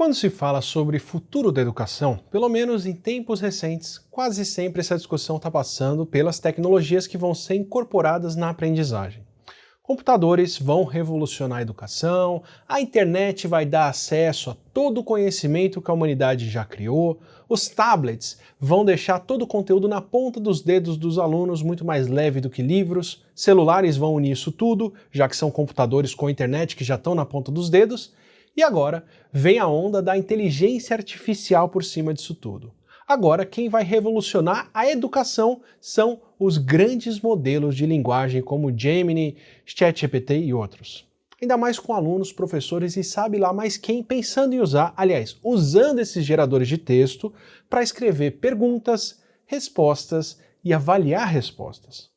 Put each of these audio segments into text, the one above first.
Quando se fala sobre futuro da educação, pelo menos em tempos recentes, quase sempre essa discussão está passando pelas tecnologias que vão ser incorporadas na aprendizagem. Computadores vão revolucionar a educação, a internet vai dar acesso a todo o conhecimento que a humanidade já criou, os tablets vão deixar todo o conteúdo na ponta dos dedos dos alunos muito mais leve do que livros, celulares vão unir isso tudo, já que são computadores com internet que já estão na ponta dos dedos, e agora vem a onda da inteligência artificial por cima disso tudo. Agora, quem vai revolucionar a educação são os grandes modelos de linguagem como Gemini, ChatGPT e outros. Ainda mais com alunos, professores e sabe lá mais quem pensando em usar, usando esses geradores de texto para escrever perguntas, respostas e avaliar respostas.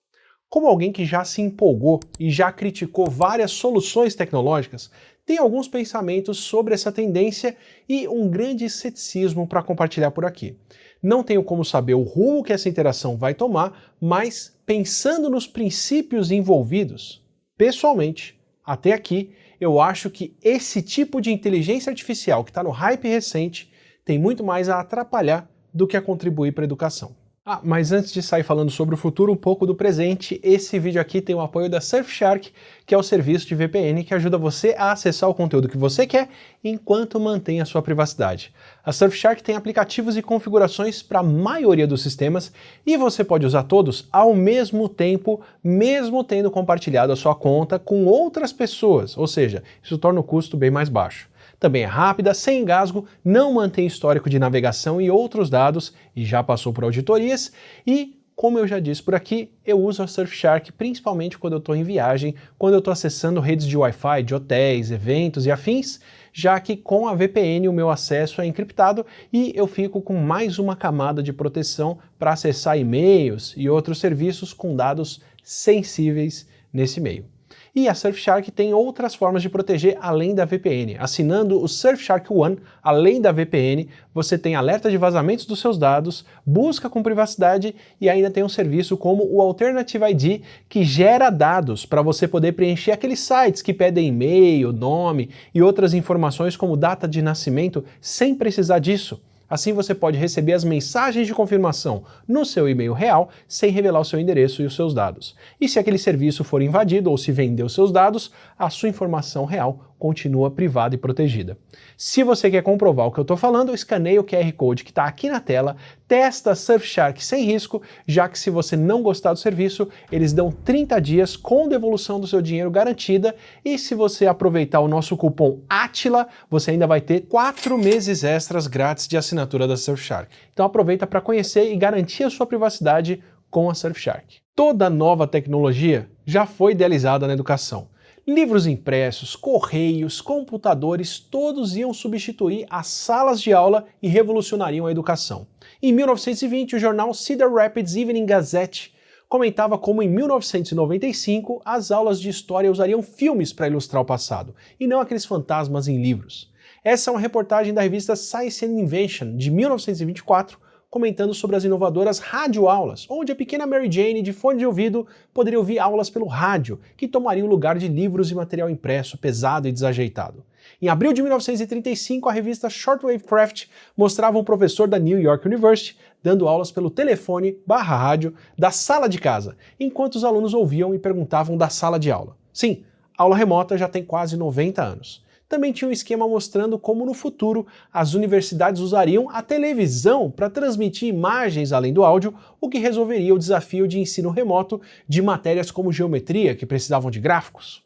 Como alguém que já se empolgou e já criticou várias soluções tecnológicas, tem alguns pensamentos sobre essa tendência e um grande ceticismo para compartilhar por aqui. Não tenho como saber o rumo que essa interação vai tomar, mas pensando nos princípios envolvidos, pessoalmente, até aqui, eu acho que esse tipo de inteligência artificial que está no hype recente tem muito mais a atrapalhar do que a contribuir para a educação. Mas antes de sair falando sobre o futuro, um pouco do presente, esse vídeo aqui tem o apoio da Surfshark, que é o serviço de VPN que ajuda você a acessar o conteúdo que você quer enquanto mantém a sua privacidade. A Surfshark tem aplicativos e configurações para a maioria dos sistemas e você pode usar todos ao mesmo tempo, mesmo tendo compartilhado a sua conta com outras pessoas, ou seja, isso torna o custo bem mais baixo. Também é rápida, sem engasgo, não mantém histórico de navegação e outros dados e já passou por auditorias e, como eu já disse por aqui, eu uso a Surfshark principalmente quando eu estou em viagem, quando eu estou acessando redes de Wi-Fi, de hotéis, eventos e afins, já que com a VPN o meu acesso é encriptado e eu fico com mais uma camada de proteção para acessar e-mails e outros serviços com dados sensíveis nesse meio. E a Surfshark tem outras formas de proteger além da VPN. Assinando o Surfshark One, além da VPN, você tem alerta de vazamentos dos seus dados, busca com privacidade e ainda tem um serviço como o Alternative ID, que gera dados para você poder preencher aqueles sites que pedem e-mail, nome e outras informações como data de nascimento sem precisar disso. Assim você pode receber as mensagens de confirmação no seu e-mail real sem revelar o seu endereço e os seus dados. E se aquele serviço for invadido ou se vender os seus dados, a sua informação real continua privada e protegida. Se você quer comprovar o que eu estou falando, escaneie o QR Code que está aqui na tela, testa a Surfshark sem risco, já que se você não gostar do serviço, eles dão 30 dias com devolução do seu dinheiro garantida e se você aproveitar o nosso cupom ATILA, você ainda vai ter 4 meses extras grátis de assinatura da Surfshark. Então aproveita para conhecer e garantir a sua privacidade com a Surfshark. Toda nova tecnologia já foi idealizada na educação. Livros impressos, correios, computadores, todos iam substituir as salas de aula e revolucionariam a educação. Em 1920, o jornal Cedar Rapids Evening Gazette comentava como em 1995 as aulas de história usariam filmes para ilustrar o passado, e não aqueles fantasmas em livros. Essa é uma reportagem da revista Science and Invention, de 1924, comentando sobre as inovadoras radioaulas, onde a pequena Mary Jane de fone de ouvido poderia ouvir aulas pelo rádio, que tomariam o lugar de livros e material impresso pesado e desajeitado. Em abril de 1935, a revista Shortwave Craft mostrava um professor da New York University dando aulas pelo telefone/rádio da sala de casa, enquanto os alunos ouviam e perguntavam da sala de aula. Sim, a aula remota já tem quase 90 anos. Também tinha um esquema mostrando como no futuro as universidades usariam a televisão para transmitir imagens além do áudio, o que resolveria o desafio de ensino remoto de matérias como geometria, que precisavam de gráficos.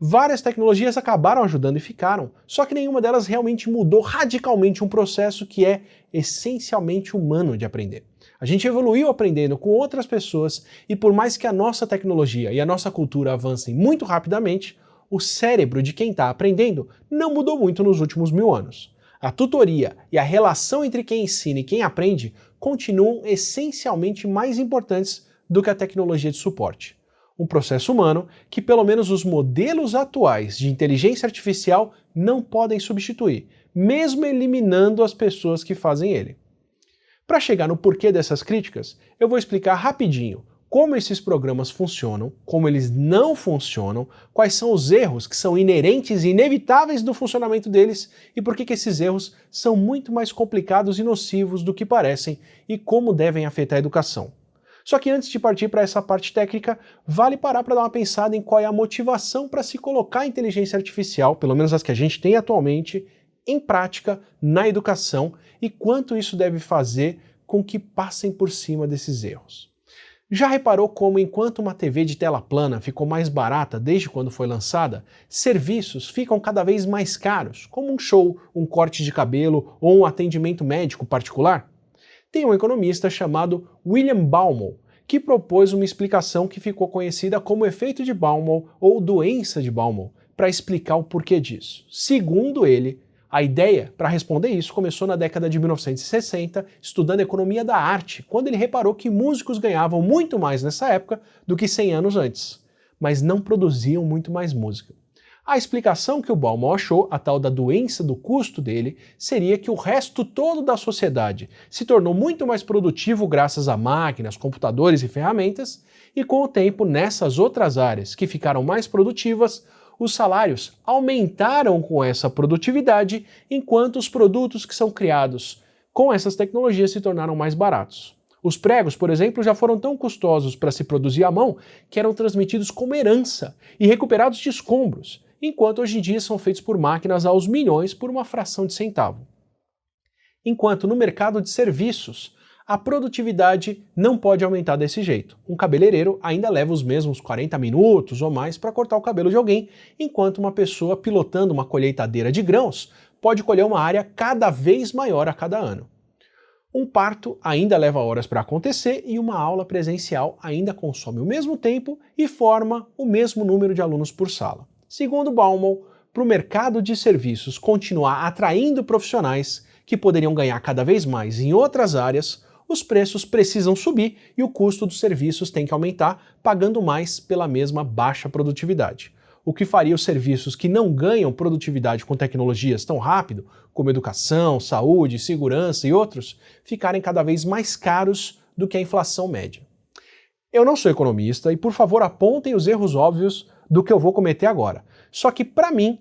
Várias tecnologias acabaram ajudando e ficaram, só que nenhuma delas realmente mudou radicalmente um processo que é essencialmente humano de aprender. A gente evoluiu aprendendo com outras pessoas e por mais que a nossa tecnologia e a nossa cultura avancem muito rapidamente, o cérebro de quem está aprendendo não mudou muito nos últimos 1000 anos. A tutoria e a relação entre quem ensina e quem aprende continuam essencialmente mais importantes do que a tecnologia de suporte. Um processo humano que pelo menos os modelos atuais de inteligência artificial não podem substituir, mesmo eliminando as pessoas que fazem ele. Para chegar no porquê dessas críticas, eu vou explicar rapidinho como esses programas funcionam, como eles não funcionam, quais são os erros que são inerentes e inevitáveis do funcionamento deles e por que esses erros são muito mais complicados e nocivos do que parecem e como devem afetar a educação. Só que antes de partir para essa parte técnica, vale parar para dar uma pensada em qual é a motivação para se colocar a inteligência artificial, pelo menos as que a gente tem atualmente, em prática na educação e quanto isso deve fazer com que passem por cima desses erros. Já reparou como, enquanto uma TV de tela plana ficou mais barata desde quando foi lançada, serviços ficam cada vez mais caros, como um show, um corte de cabelo ou um atendimento médico particular? Tem um economista chamado William Baumol, que propôs uma explicação que ficou conhecida como efeito de Baumol ou doença de Baumol, para explicar o porquê disso. Segundo ele, a ideia para responder isso começou na década de 1960, estudando economia da arte, quando ele reparou que músicos ganhavam muito mais nessa época do que 100 anos antes, mas não produziam muito mais música. A explicação que o Baumol achou, a tal da doença do custo dele, seria que o resto todo da sociedade se tornou muito mais produtivo graças a máquinas, computadores e ferramentas, e com o tempo, nessas outras áreas que ficaram mais produtivas, os salários aumentaram com essa produtividade, enquanto os produtos que são criados com essas tecnologias se tornaram mais baratos. Os pregos, por exemplo, já foram tão custosos para se produzir à mão que eram transmitidos como herança e recuperados de escombros, enquanto hoje em dia são feitos por máquinas aos milhões por uma fração de centavo. Enquanto no mercado de serviços, a produtividade não pode aumentar desse jeito. Um cabeleireiro ainda leva os mesmos 40 minutos ou mais para cortar o cabelo de alguém, enquanto uma pessoa pilotando uma colheitadeira de grãos pode colher uma área cada vez maior a cada ano. Um parto ainda leva horas para acontecer e uma aula presencial ainda consome o mesmo tempo e forma o mesmo número de alunos por sala. Segundo Baumol, para o mercado de serviços continuar atraindo profissionais que poderiam ganhar cada vez mais em outras áreas, os preços precisam subir e o custo dos serviços tem que aumentar, pagando mais pela mesma baixa produtividade. O que faria os serviços que não ganham produtividade com tecnologias tão rápido, como educação, saúde, segurança e outros, ficarem cada vez mais caros do que a inflação média. Eu não sou economista e, por favor, apontem os erros óbvios do que eu vou cometer agora. Só que, para mim,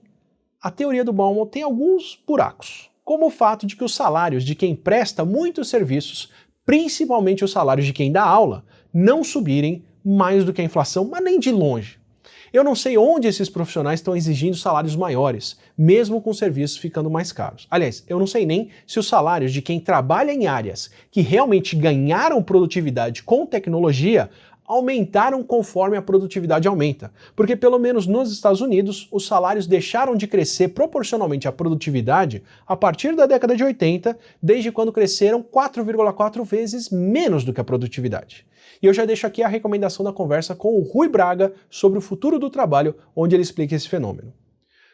a teoria do Baumol tem alguns buracos, como o fato de que os salários de quem presta muitos serviços, principalmente os salários de quem dá aula, não subirem mais do que a inflação, mas nem de longe. Eu não sei onde esses profissionais estão exigindo salários maiores, mesmo com serviços ficando mais caros. Aliás, eu não sei nem se os salários de quem trabalha em áreas que realmente ganharam produtividade com tecnologia aumentaram conforme a produtividade aumenta. Porque pelo menos nos Estados Unidos, os salários deixaram de crescer proporcionalmente à produtividade a partir da década de 80, desde quando cresceram 4,4 vezes menos do que a produtividade. E eu já deixo aqui a recomendação da conversa com o Rui Braga sobre o futuro do trabalho, onde ele explica esse fenômeno.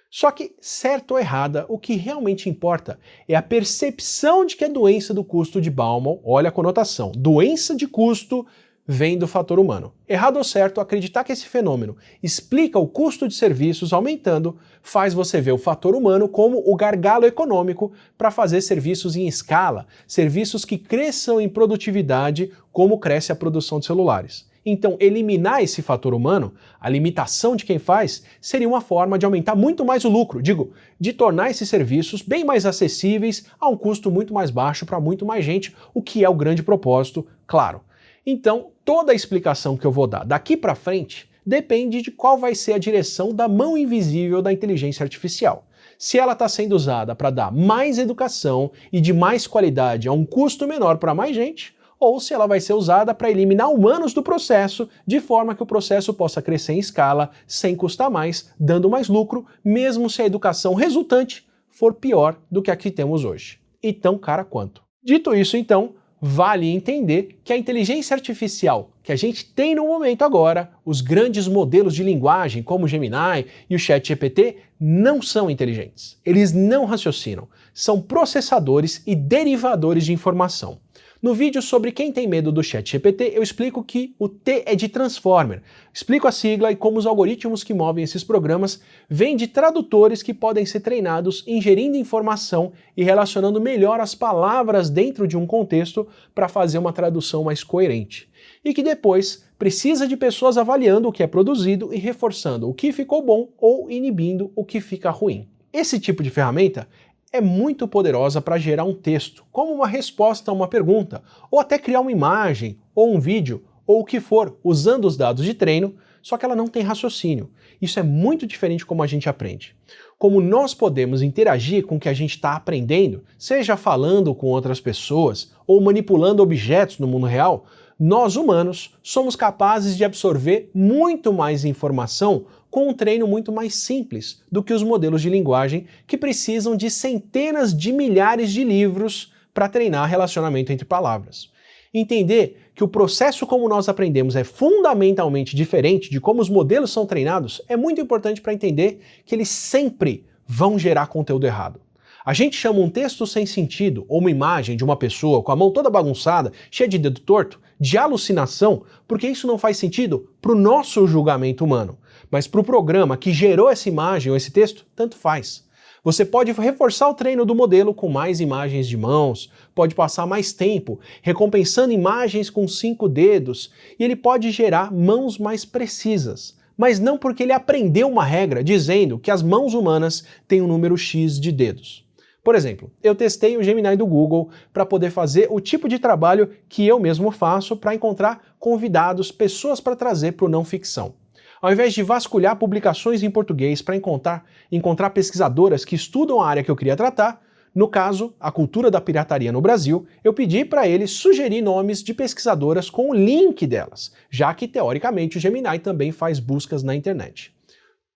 Só que, certo ou errada, o que realmente importa é a percepção de que a doença do custo de Baumol, olha a conotação, doença de custo, vem do fator humano. Errado ou certo, acreditar que esse fenômeno explica o custo de serviços aumentando faz você ver o fator humano como o gargalo econômico para fazer serviços em escala, serviços que cresçam em produtividade como cresce a produção de celulares. Então, eliminar esse fator humano, a limitação de quem faz, seria uma forma de aumentar muito mais o lucro, de tornar esses serviços bem mais acessíveis a um custo muito mais baixo para muito mais gente, o que é o grande propósito, claro. Então, toda a explicação que eu vou dar daqui para frente depende de qual vai ser a direção da mão invisível da inteligência artificial. Se ela está sendo usada para dar mais educação e de mais qualidade a um custo menor para mais gente, ou se ela vai ser usada para eliminar humanos do processo, de forma que o processo possa crescer em escala, sem custar mais, dando mais lucro, mesmo se a educação resultante for pior do que a que temos hoje. E tão cara quanto. Dito isso, então, vale entender que a inteligência artificial que a gente tem no momento agora, os grandes modelos de linguagem como o Gemini e o ChatGPT, não são inteligentes. Eles não raciocinam, são processadores e derivadores de informação. No vídeo sobre quem tem medo do ChatGPT, eu explico que o T é de Transformer. Explico a sigla e como os algoritmos que movem esses programas vêm de tradutores que podem ser treinados ingerindo informação e relacionando melhor as palavras dentro de um contexto para fazer uma tradução mais coerente. e que depois precisa de pessoas avaliando o que é produzido e reforçando o que ficou bom ou inibindo o que fica ruim. Esse tipo de ferramenta é muito poderosa para gerar um texto, como uma resposta a uma pergunta, ou até criar uma imagem, ou um vídeo, ou o que for, usando os dados de treino, só que ela não tem raciocínio. Isso é muito diferente como a gente aprende. Como nós podemos interagir com o que a gente está aprendendo, seja falando com outras pessoas ou manipulando objetos no mundo real, nós humanos somos capazes de absorver muito mais informação com um treino muito mais simples do que os modelos de linguagem que precisam de centenas de milhares de livros para treinar relacionamento entre palavras. Entender que o processo como nós aprendemos é fundamentalmente diferente de como os modelos são treinados é muito importante para entender que eles sempre vão gerar conteúdo errado. A gente chama um texto sem sentido ou uma imagem de uma pessoa com a mão toda bagunçada, cheia de dedo torto, de alucinação, porque isso não faz sentido para o nosso julgamento humano. Mas para o programa que gerou essa imagem ou esse texto, tanto faz. Você pode reforçar o treino do modelo com mais imagens de mãos, pode passar mais tempo recompensando imagens com 5 dedos, e ele pode gerar mãos mais precisas. Mas não porque ele aprendeu uma regra dizendo que as mãos humanas têm um número X de dedos. Por exemplo, eu testei o Gemini do Google para poder fazer o tipo de trabalho que eu mesmo faço para encontrar convidados, pessoas para trazer para o não ficção. Ao invés de vasculhar publicações em português para encontrar pesquisadoras que estudam a área que eu queria tratar, no caso, a cultura da pirataria no Brasil, eu pedi para ele sugerir nomes de pesquisadoras com o link delas, já que, teoricamente, o Gemini também faz buscas na internet.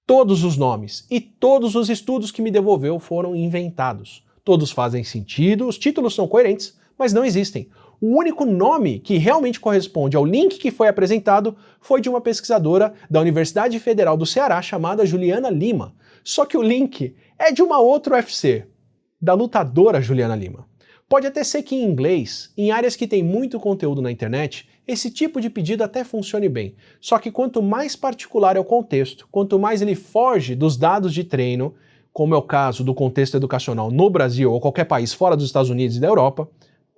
Todos os nomes e todos os estudos que me devolveu foram inventados. Todos fazem sentido, os títulos são coerentes, mas não existem. O único nome que realmente corresponde ao link que foi apresentado foi de uma pesquisadora da Universidade Federal do Ceará chamada Juliana Lima. Só que o link é de uma outra UFC, da lutadora Juliana Lima. Pode até ser que em inglês, em áreas que tem muito conteúdo na internet, esse tipo de pedido até funcione bem. Só que quanto mais particular é o contexto, quanto mais ele foge dos dados de treino, como é o caso do contexto educacional no Brasil ou qualquer país fora dos Estados Unidos e da Europa,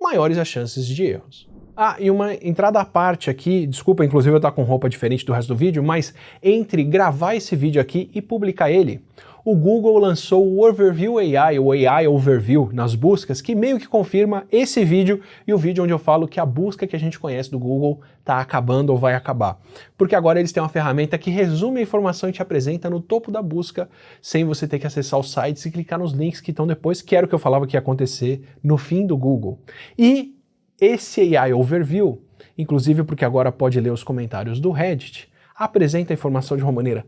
maiores as chances de erros. Ah, e uma entrada à parte aqui, desculpa, inclusive eu estar com roupa diferente do resto do vídeo, mas entre gravar esse vídeo aqui e publicar ele, o Google lançou o Overview AI, ou AI Overview, nas buscas, que meio que confirma esse vídeo e o vídeo onde eu falo que a busca que a gente conhece do Google está acabando ou vai acabar. Porque agora eles têm uma ferramenta que resume a informação e te apresenta no topo da busca, sem você ter que acessar os sites e clicar nos links que estão depois, que era o que eu falava que ia acontecer no fim do Google. E esse AI Overview, inclusive porque agora pode ler os comentários do Reddit, apresenta a informação de uma maneira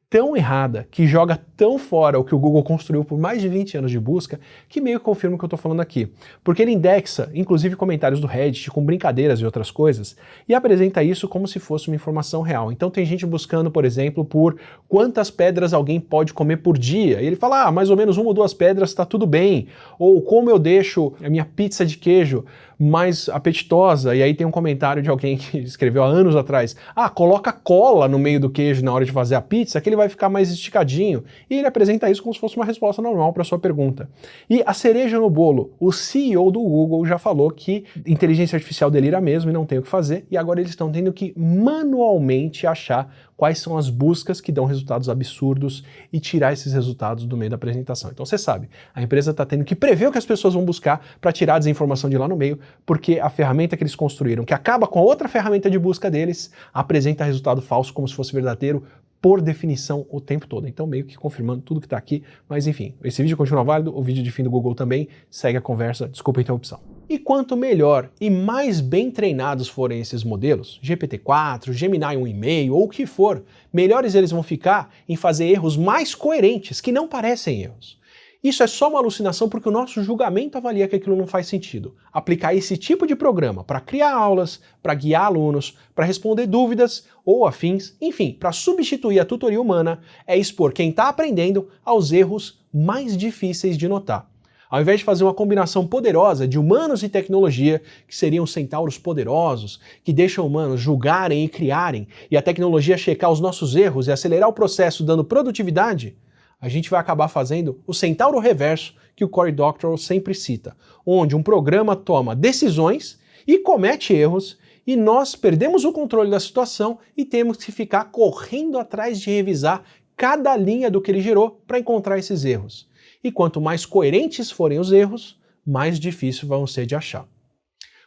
tão errada, que joga tão fora o que o Google construiu por mais de 20 anos de busca, que meio que confirma o que eu estou falando aqui. Porque ele indexa, inclusive, comentários do Reddit com brincadeiras e outras coisas, e apresenta isso como se fosse uma informação real. Então tem gente buscando, por exemplo, por quantas pedras alguém pode comer por dia, e ele fala, mais ou menos 1 ou 2 pedras está tudo bem, ou como eu deixo a minha pizza de queijo mais apetitosa, e aí tem um comentário de alguém que escreveu há anos atrás, coloca cola no meio do queijo na hora de fazer a pizza, que ele vai ficar mais esticadinho, e ele apresenta isso como se fosse uma resposta normal para a sua pergunta. E a cereja no bolo, o CEO do Google já falou que inteligência artificial delira mesmo e não tem o que fazer, e agora eles estão tendo que manualmente achar quais são as buscas que dão resultados absurdos e tirar esses resultados do meio da apresentação. Então você sabe, a empresa está tendo que prever o que as pessoas vão buscar para tirar a desinformação de lá no meio, porque a ferramenta que eles construíram, que acaba com a outra ferramenta de busca deles, apresenta resultado falso como se fosse verdadeiro, por definição, o tempo todo. Então meio que confirmando tudo que está aqui, mas enfim, esse vídeo continua válido, o vídeo de fim do Google também, segue a conversa, desculpa a interrupção. E quanto melhor e mais bem treinados forem esses modelos, GPT-4, Gemini 1,5 ou o que for, melhores eles vão ficar em fazer erros mais coerentes, que não parecem erros. Isso é só uma alucinação porque o nosso julgamento avalia que aquilo não faz sentido. Aplicar esse tipo de programa para criar aulas, para guiar alunos, para responder dúvidas ou afins, enfim, para substituir a tutoria humana, é expor quem está aprendendo aos erros mais difíceis de notar. Ao invés de fazer uma combinação poderosa de humanos e tecnologia, que seriam centauros poderosos, que deixam humanos julgarem e criarem, e a tecnologia checar os nossos erros e acelerar o processo dando produtividade, a gente vai acabar fazendo o centauro reverso que o Cory Doctorow sempre cita, onde um programa toma decisões e comete erros, e nós perdemos o controle da situação e temos que ficar correndo atrás de revisar cada linha do que ele gerou para encontrar esses erros. E quanto mais coerentes forem os erros, mais difícil vão ser de achar.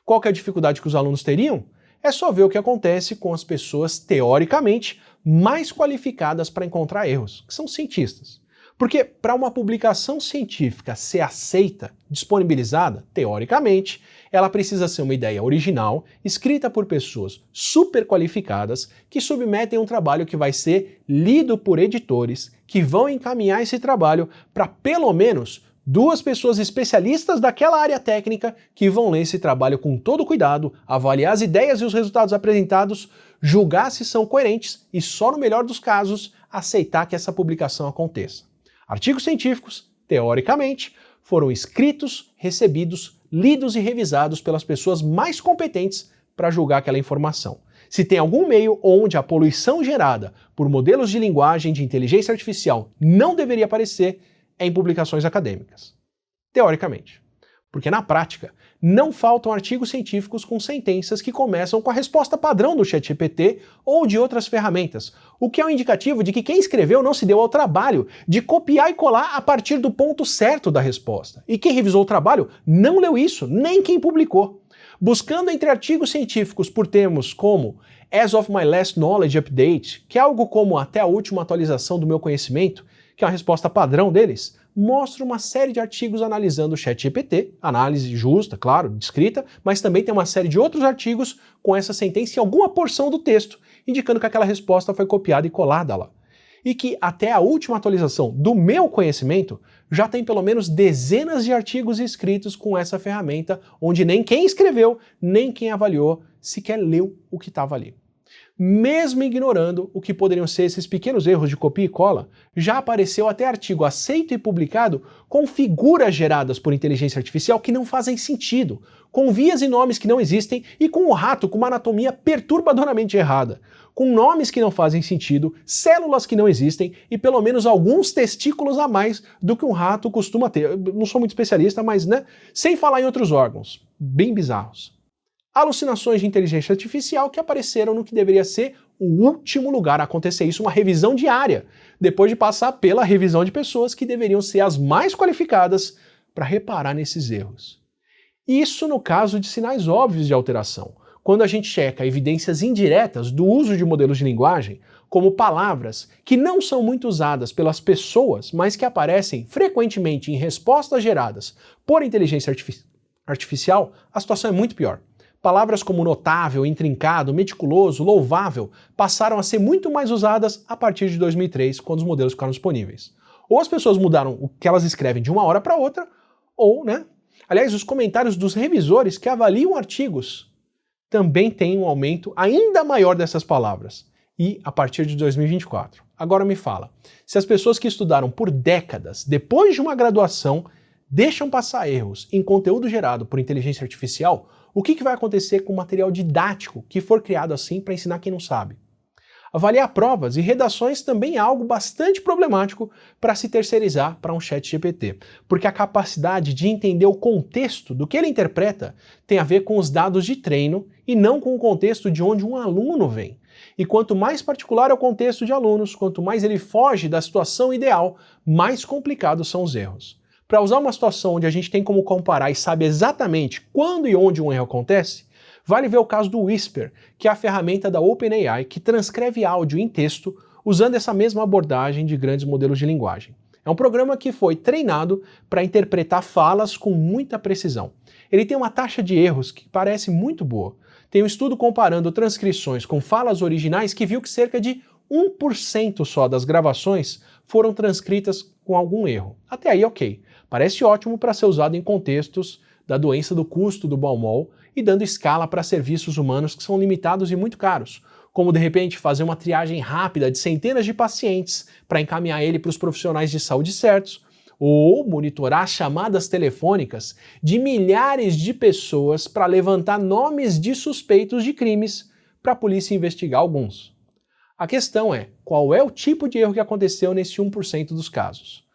Qual que é a dificuldade que os alunos teriam? É só ver o que acontece com as pessoas teoricamente mais qualificadas para encontrar erros, que são cientistas. Porque para uma publicação científica ser aceita, disponibilizada, teoricamente, ela precisa ser uma ideia original, escrita por pessoas super qualificadas, que submetem um trabalho que vai ser lido por editores, que vão encaminhar esse trabalho para pelo menos 2 pessoas especialistas daquela área técnica que vão ler esse trabalho com todo cuidado, avaliar as ideias e os resultados apresentados, julgar se são coerentes e, só no melhor dos casos, aceitar que essa publicação aconteça. Artigos científicos, teoricamente, foram escritos, recebidos, lidos e revisados pelas pessoas mais competentes para julgar aquela informação. Se tem algum meio onde a poluição gerada por modelos de linguagem de inteligência artificial não deveria aparecer, é em publicações acadêmicas. Teoricamente. Porque na prática, não faltam artigos científicos com sentenças que começam com a resposta padrão do ChatGPT ou de outras ferramentas, o que é um indicativo de que quem escreveu não se deu ao trabalho de copiar e colar a partir do ponto certo da resposta. E quem revisou o trabalho não leu isso, nem quem publicou. Buscando entre artigos científicos por termos como as of my last knowledge update, que é algo como até a última atualização do meu conhecimento, que é a resposta padrão deles, mostra uma série de artigos analisando o ChatGPT, análise justa, claro, descrita, mas também tem uma série de outros artigos com essa sentença em alguma porção do texto, indicando que aquela resposta foi copiada e colada lá. E que até a última atualização do meu conhecimento já tem pelo menos dezenas de artigos escritos com essa ferramenta, onde nem quem escreveu, nem quem avaliou sequer leu o que estava ali. Mesmo ignorando o que poderiam ser esses pequenos erros de copia e cola, já apareceu até artigo aceito e publicado com figuras geradas por inteligência artificial que não fazem sentido, com vias e nomes que não existem e com um rato com uma anatomia perturbadoramente errada, com nomes que não fazem sentido, células que não existem e pelo menos alguns testículos a mais do que um rato costuma ter. Eu não sou muito especialista, mas né, sem falar em outros órgãos, bem bizarros. Alucinações de inteligência artificial que apareceram no que deveria ser o último lugar a acontecer isso, uma revisão diária, depois de passar pela revisão de pessoas que deveriam ser as mais qualificadas para reparar nesses erros. Isso no caso de sinais óbvios de alteração, quando a gente checa evidências indiretas do uso de modelos de linguagem, como palavras que não são muito usadas pelas pessoas, mas que aparecem frequentemente em respostas geradas por inteligência artificial, a situação é muito pior. Palavras como notável, intrincado, meticuloso, louvável passaram a ser muito mais usadas a partir de 2003, quando os modelos ficaram disponíveis. Ou as pessoas mudaram o que elas escrevem de uma hora para outra, ou, né? Aliás, os comentários dos revisores que avaliam artigos também têm um aumento ainda maior dessas palavras. E a partir de 2024. Agora me fala, se as pessoas que estudaram por décadas, depois de uma graduação, deixam passar erros em conteúdo gerado por inteligência artificial, o que vai acontecer com o material didático que for criado assim para ensinar quem não sabe? Avaliar provas e redações também é algo bastante problemático para se terceirizar para um ChatGPT, porque a capacidade de entender o contexto do que ele interpreta tem a ver com os dados de treino e não com o contexto de onde um aluno vem. E quanto mais particular é o contexto de alunos, quanto mais ele foge da situação ideal, mais complicados são os erros. Para usar uma situação onde a gente tem como comparar e sabe exatamente quando e onde um erro acontece, vale ver o caso do Whisper, que é a ferramenta da OpenAI que transcreve áudio em texto usando essa mesma abordagem de grandes modelos de linguagem. É um programa que foi treinado para interpretar falas com muita precisão. Ele tem uma taxa de erros que parece muito boa. Tem um estudo comparando transcrições com falas originais que viu que cerca de 1% só das gravações foram transcritas com algum erro. Até aí, ok. Parece ótimo para ser usado em contextos da doença do custo do Baumol e dando escala para serviços humanos que são limitados e muito caros, como de repente fazer uma triagem rápida de centenas de pacientes para encaminhar ele para os profissionais de saúde certos, ou monitorar chamadas telefônicas de milhares de pessoas para levantar nomes de suspeitos de crimes para a polícia investigar alguns. A questão é, qual é o tipo de erro que aconteceu nesse 1% dos casos?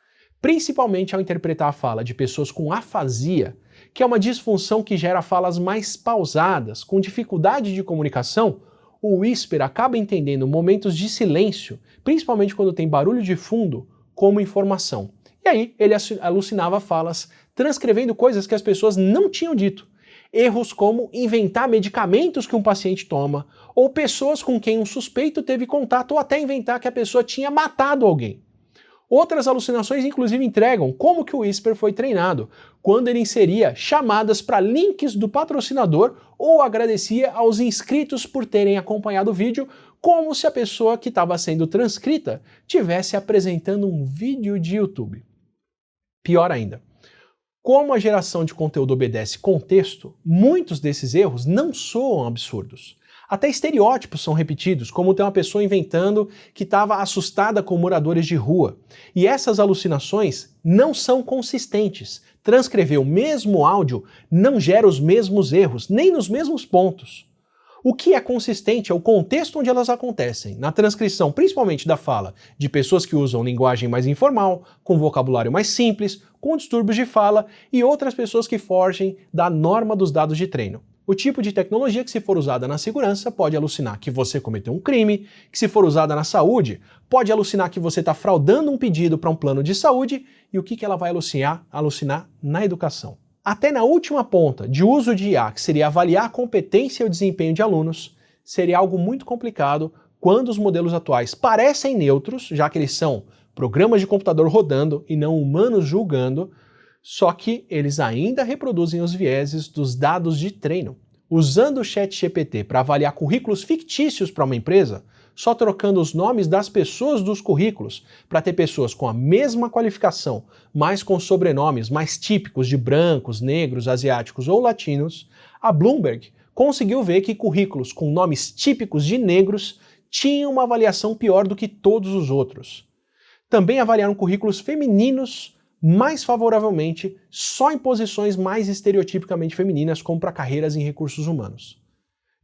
principalmente ao interpretar a fala de pessoas com afasia, que é uma disfunção que gera falas mais pausadas, com dificuldade de comunicação. O Whisper acaba entendendo momentos de silêncio, principalmente quando tem barulho de fundo, como informação. E aí ele alucinava falas, transcrevendo coisas que as pessoas não tinham dito. Erros como inventar medicamentos que um paciente toma, ou pessoas com quem um suspeito teve contato, ou até inventar que a pessoa tinha matado alguém. Outras alucinações inclusive entregam como que o Whisper foi treinado, quando ele inseria chamadas para links do patrocinador ou agradecia aos inscritos por terem acompanhado o vídeo, como se a pessoa que estava sendo transcrita tivesse apresentando um vídeo de YouTube. Pior ainda, como a geração de conteúdo obedece contexto, muitos desses erros não soam absurdos. Até estereótipos são repetidos, como ter uma pessoa inventando que estava assustada com moradores de rua. E essas alucinações não são consistentes. Transcrever o mesmo áudio não gera os mesmos erros, nem nos mesmos pontos. O que é consistente é o contexto onde elas acontecem, na transcrição principalmente da fala de pessoas que usam linguagem mais informal, com vocabulário mais simples, com distúrbios de fala e outras pessoas que fogem da norma dos dados de treino. O tipo de tecnologia que, se for usada na segurança, pode alucinar que você cometeu um crime, que, se for usada na saúde, pode alucinar que você está fraudando um pedido para um plano de saúde, e o que ela vai alucinar na educação. Até na última ponta de uso de IA, que seria avaliar a competência e o desempenho de alunos, seria algo muito complicado quando os modelos atuais parecem neutros, já que eles são programas de computador rodando e não humanos julgando, só que eles ainda reproduzem os vieses dos dados de treino. Usando o ChatGPT para avaliar currículos fictícios para uma empresa, só trocando os nomes das pessoas dos currículos para ter pessoas com a mesma qualificação, mas com sobrenomes mais típicos de brancos, negros, asiáticos ou latinos, a Bloomberg conseguiu ver que currículos com nomes típicos de negros tinham uma avaliação pior do que todos os outros. Também avaliaram currículos femininos mais favoravelmente só em posições mais estereotipicamente femininas, como para carreiras em recursos humanos.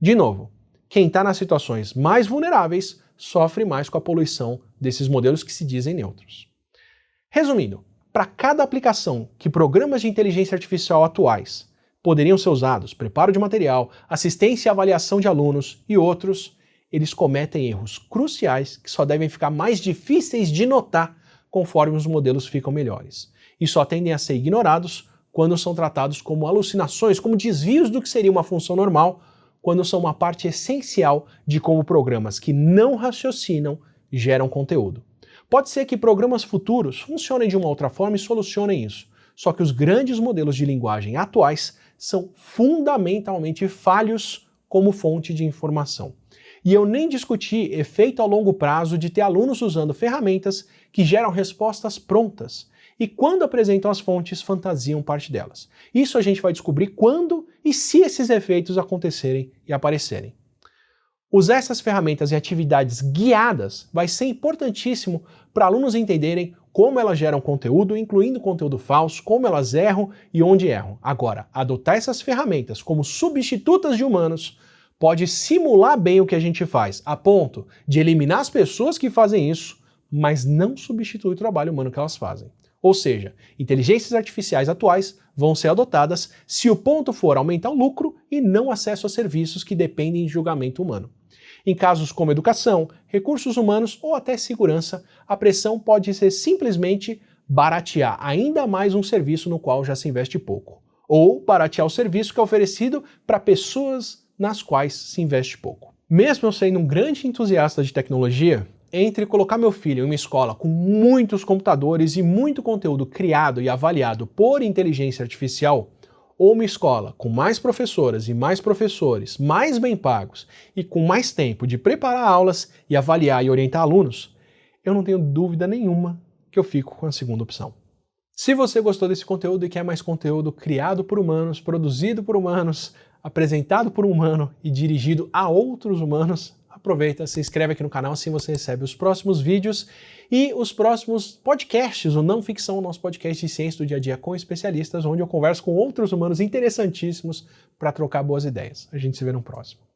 De novo, quem está nas situações mais vulneráveis sofre mais com a poluição desses modelos que se dizem neutros. Resumindo, para cada aplicação que programas de inteligência artificial atuais poderiam ser usados, preparo de material, assistência e avaliação de alunos e outros, eles cometem erros cruciais que só devem ficar mais difíceis de notar conforme os modelos ficam melhores. E só tendem a ser ignorados quando são tratados como alucinações, como desvios do que seria uma função normal, quando são uma parte essencial de como programas que não raciocinam geram conteúdo. Pode ser que programas futuros funcionem de uma outra forma e solucionem isso, só que os grandes modelos de linguagem atuais são fundamentalmente falhos como fonte de informação. E eu nem discuti efeito a longo prazo de ter alunos usando ferramentas que geram respostas prontas e, quando apresentam as fontes, fantasiam parte delas. Isso a gente vai descobrir quando e se esses efeitos acontecerem e aparecerem. Usar essas ferramentas em atividades guiadas vai ser importantíssimo para alunos entenderem como elas geram conteúdo, incluindo conteúdo falso, como elas erram e onde erram. Agora, adotar essas ferramentas como substitutas de humanos pode simular bem o que a gente faz, a ponto de eliminar as pessoas que fazem isso, mas não substitui o trabalho humano que elas fazem. Ou seja, inteligências artificiais atuais vão ser adotadas se o ponto for aumentar o lucro e não acesso a serviços que dependem de julgamento humano. Em casos como educação, recursos humanos ou até segurança, a pressão pode ser simplesmente baratear ainda mais um serviço no qual já se investe pouco, ou baratear o serviço que é oferecido para pessoas nas quais se investe pouco. Mesmo eu sendo um grande entusiasta de tecnologia, entre colocar meu filho em uma escola com muitos computadores e muito conteúdo criado e avaliado por inteligência artificial, ou uma escola com mais professoras e mais professores, mais bem pagos e com mais tempo de preparar aulas e avaliar e orientar alunos, eu não tenho dúvida nenhuma que eu fico com a segunda opção. Se você gostou desse conteúdo e quer mais conteúdo criado por humanos, produzido por humanos, apresentado por um humano e dirigido a outros humanos, aproveita, se inscreve aqui no canal, assim você recebe os próximos vídeos e os próximos podcasts, o Não Ficção, o nosso podcast de ciência do dia a dia com especialistas, onde eu converso com outros humanos interessantíssimos para trocar boas ideias. A gente se vê no próximo.